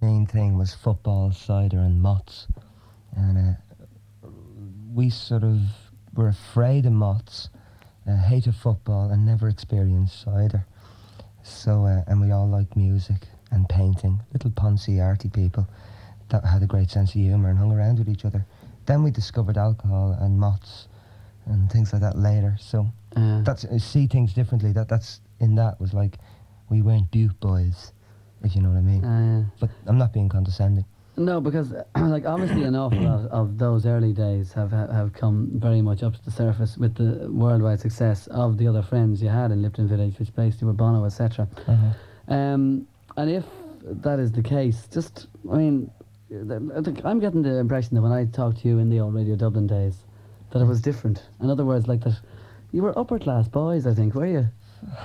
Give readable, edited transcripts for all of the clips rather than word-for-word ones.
main thing was football, cider and mots. And we sort of were afraid of mots, hated football and never experienced cider. So, and we all liked music and painting, little poncy arty people that had a great sense of humour and hung around with each other. Then we discovered alcohol and mots and things like that later. So that's see things differently. That's in that was like we weren't Butte boys, if you know what I mean. But I'm not being condescending. No, because like obviously an awful lot of those early days have come very much up to the surface with the worldwide success of the other friends you had in Lipton Village, which placed you with Bono, etc. And if that is the case, just I mean, I'm getting the impression that when I talked to you in the old Radio Dublin days, that it was different. In other words, like that you were upper class boys, I think, were you?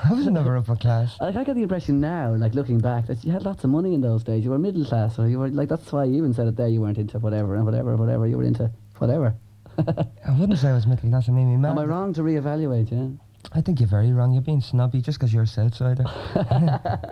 I was never upper class. Like, I get the impression now, like looking back, that you had lots of money in those days. You were middle class, or you were like, that's why you even said it there. You weren't into whatever and whatever and whatever. You were into whatever. I wouldn't say I was middle class. I mean, am I wrong to reevaluate? Yeah. I think you're very wrong. You're being snobby just because you're a Southsider.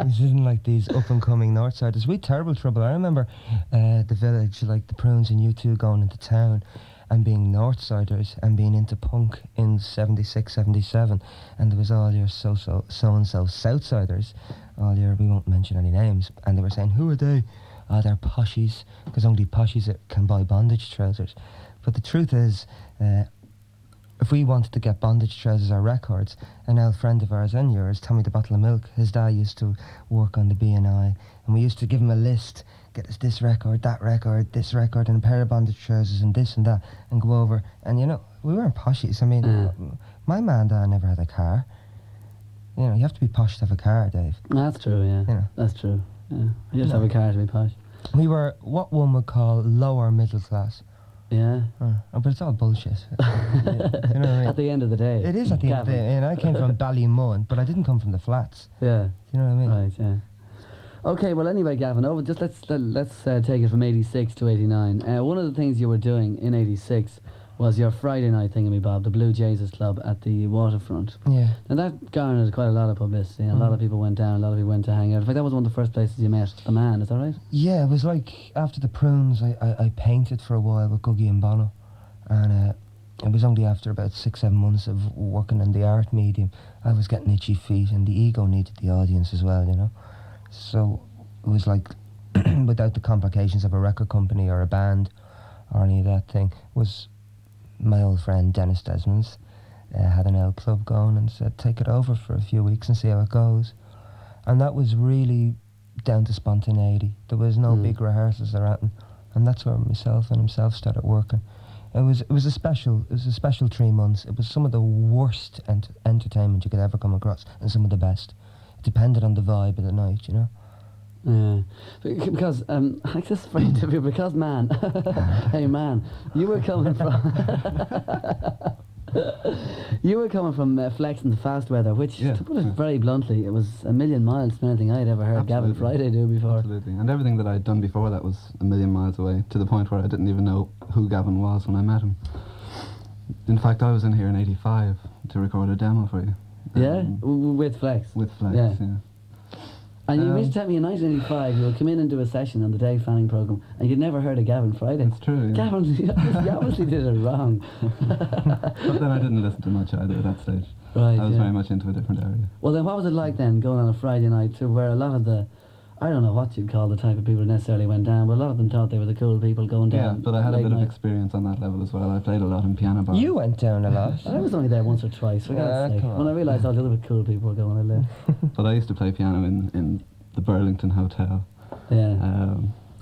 This isn't like these up-and-coming Northsiders. We had terrible trouble. I remember the Village, like the Prunes and U2 going into town and being Northsiders and being into punk in 76, 77. And there was all your so-and-so Southsiders, all your, we won't mention any names, and they were saying, who are they? Oh, they're poshies, because only poshies can buy bondage trousers. But the truth is, if we wanted to get bondage trousers or records, an old friend of ours and yours, Tommy the Bottle of Milk, his dad used to work on the B&I, and we used to give him a list, get us this record, this record, and a pair of bondage trousers, and this and that, and go over. And, you know, we weren't poshies. I mean, my man and dad never had a car. You know, you have to be posh to have a car, Dave. That's true, yeah. You know. That's true, yeah. You just have a car to be posh. We were what one would call lower middle class. Yeah. But it's all bullshit. You know what I mean? At the end of the day. It is at the end of the day. And I came from Ballymun, but I didn't come from the flats. Yeah. You know what I mean? Right, yeah. Okay, well anyway, Gavin, just let's take it from 86 to 89. One of the things you were doing in 86 was your Friday night thingamabob, the Blue Jesus Club at the waterfront. Yeah. And that garnered quite a lot of publicity, and a lot of people went down, a lot of people went to hang out. In fact, that was one of the first places you met the man, is that right? Yeah, it was like, after the Prunes, I painted for a while with Googie and Bono, and it was only after about 6-7 months of working in the art medium, I was getting itchy feet, and the ego needed the audience as well, you know? So it was like, without the complications of a record company or a band or any of that thing, was my old friend Dennis Desmonds had an old club going and said, take it over for a few weeks and see how it goes. And that was really down to spontaneity. There was no big rehearsals or anything, and that's where myself and himself started working. It was a special 3 months. It was some of the worst entertainment you could ever come across, and some of the best. It depended on the vibe of the night, you know. Yeah, because I just for interview because man, hey man, you were coming from flexing the fast weather, which to put it very bluntly, it was a million miles from anything I'd ever heard Gavin Friday do before. Absolutely, and everything that I'd done before that was a million miles away, to the point where I didn't even know who Gavin was when I met him. In fact, I was in here in '85 to record a demo for you. Yeah, with Flex. With Flex, yeah. And you used to tell me in 1985 you would come in and do a session on the Dave Fanning programme, and you'd never heard of Gavin Friday. It's true, yeah. Gavin, you obviously did it wrong. But then I didn't listen to much either at that stage. Right, I was very much into a different area. Well then, what was it like then, going on a Friday night to where a lot of the, I don't know what you'd call the type of people who necessarily went down, but a lot of them thought they were the cool people going down. Yeah, but I had a bit of experience on that level as well. I played a lot in piano bars. You went down a lot. I was only there once or twice, for God's sake. When I realised all the other cool people were going, I left. But I used to play piano in the Burlington Hotel. Yeah.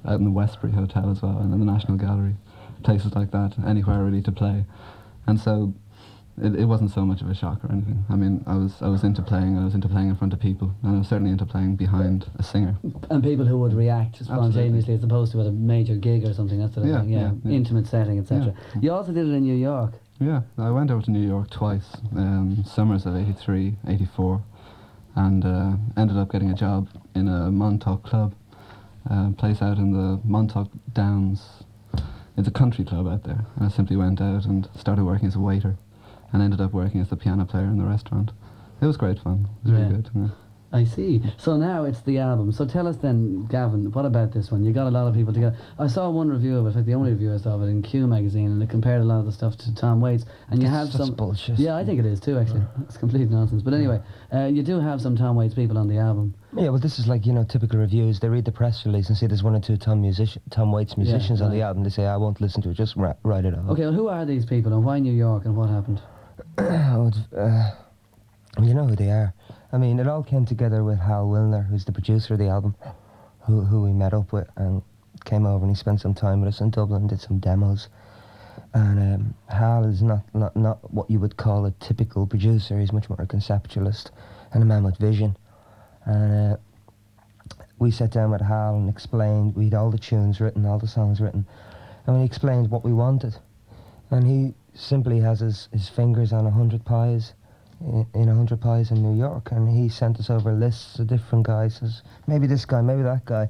Out in the Westbury Hotel as well, and in the National Gallery. Places like that, anywhere really to play. And so it wasn't so much of a shock or anything. I mean, I was into playing in front of people, and I was certainly into playing behind a singer. And people who would react spontaneously as opposed to at a major gig or something, that sort of thing. Yeah. Intimate setting, etc. Yeah. You also did it in New York. Yeah, I went over to New York twice, summers of '83, '84, and ended up getting a job in a Montauk club, place out in the Montauk Downs. It's a country club out there, and I simply went out and started working as a waiter, and ended up working as the piano player in the restaurant. It was great fun. It was really good. Yeah. I see. So now it's the album. So tell us then, Gavin, what about this one? You got a lot of people together. I saw one review of it, like the only review I saw of it in Q magazine, and it compared a lot of the stuff to Tom Waits. And you have That's some bullshit. Yeah, I think it is too. Actually, it's complete nonsense. But anyway, you do have some Tom Waits people on the album. Yeah, well, this is like, typical reviews. They read the press release and see there's one or two Tom Waits musicians on the album. They say, I won't listen to it, just write it off. Okay, well, who are these people, and why New York, and what happened? You know who they are. I mean, it all came together with Hal Wilner, who's the producer of the album, who we met up with and came over, and he spent some time with us in Dublin, did some demos. And Hal is not what you would call a typical producer. He's much more a conceptualist and a man with vision. And we sat down with Hal and explained, we had all the tunes written, all the songs written, and we explained what we wanted. And he simply has his fingers on 100 pies, in 100 pies in New York, and he sent us over lists of different guys, says, maybe this guy, maybe that guy.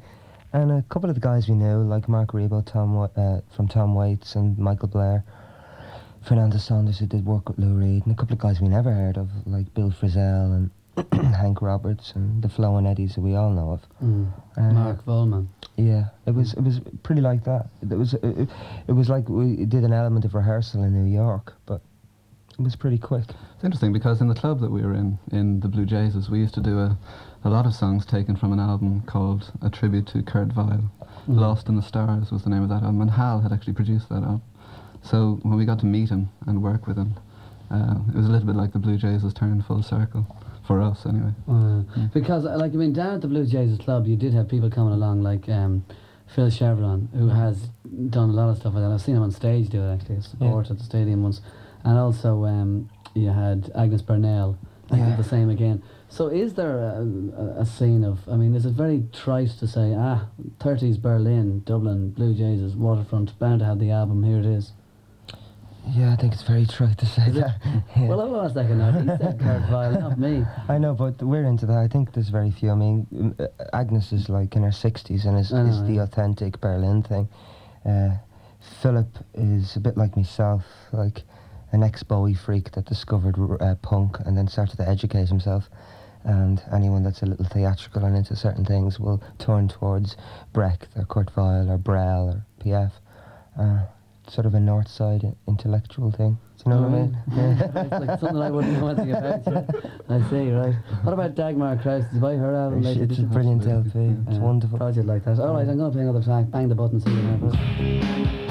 And a couple of the guys we knew, like Mark Rebo from Tom Waits, and Michael Blair, Fernando Saunders, who did work with Lou Reed, and a couple of guys we never heard of, like Bill Frisell and Hank Roberts and the Flo and Eddies that we all know of. Mark Volman. Yeah, it was pretty like that. It was like we did an element of rehearsal in New York, but it was pretty quick. It's interesting because in the club that we were in the Blue Jays, we used to do a lot of songs taken from an album called A Tribute to Kurt Weill. Lost in the Stars was the name of that album, and Hal had actually produced that album. So when we got to meet him and work with him, it was a little bit like the Blue Jays was turned full circle. For us, anyway. Because, down at the Blue Jays Club, you did have people coming along like Phil Chevron, who has done a lot of stuff like that. I've seen him on stage do it, actually, support at the stadium once. And also, you had Agnes Burnell, I did the same again. So is there a scene of, is it very trite to say, 30s Berlin, Dublin, Blue Jays is waterfront, bound to have the album, here it is? Yeah, I think it's very trite to say that. Yeah. Well, I was thinking that. He said Kurt Weill, not me. I know, but we're into that. I think there's very few. Agnes is like in her 60s and is the authentic Berlin thing. Philip is a bit like myself, like an ex-Bowie freak that discovered punk and then started to educate himself. And anyone that's a little theatrical and into certain things will turn towards Brecht or Kurt Weill or Brel or PF. Sort of a north side intellectual thing. Do you know what I mean? Yeah. It's like something I wouldn't know anything about. Yeah. I see, right. What about Dagmar Krause? Did you buy her album later? It's a brilliant LP. It's wonderful. Project like that. Alright, I'm going to play another track. Bang the button, see you now.